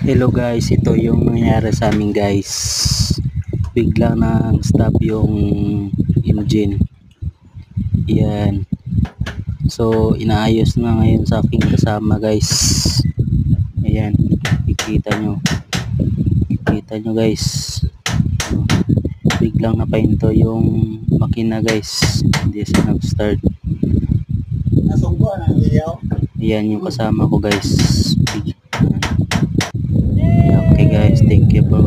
Hello guys, ito yung nangyari sa amin guys. Bigla nang stop yung engine. Yan. So inaayos na ngayon sa aking kasama guys. Ayan, kikita nyo. Kikita nyo guys. Biglang napahinto yung makina guys. Hindi siya nag-start. Nasunggo na iyaw. Ayan yung kasama ko guys. Okay guys, thank you for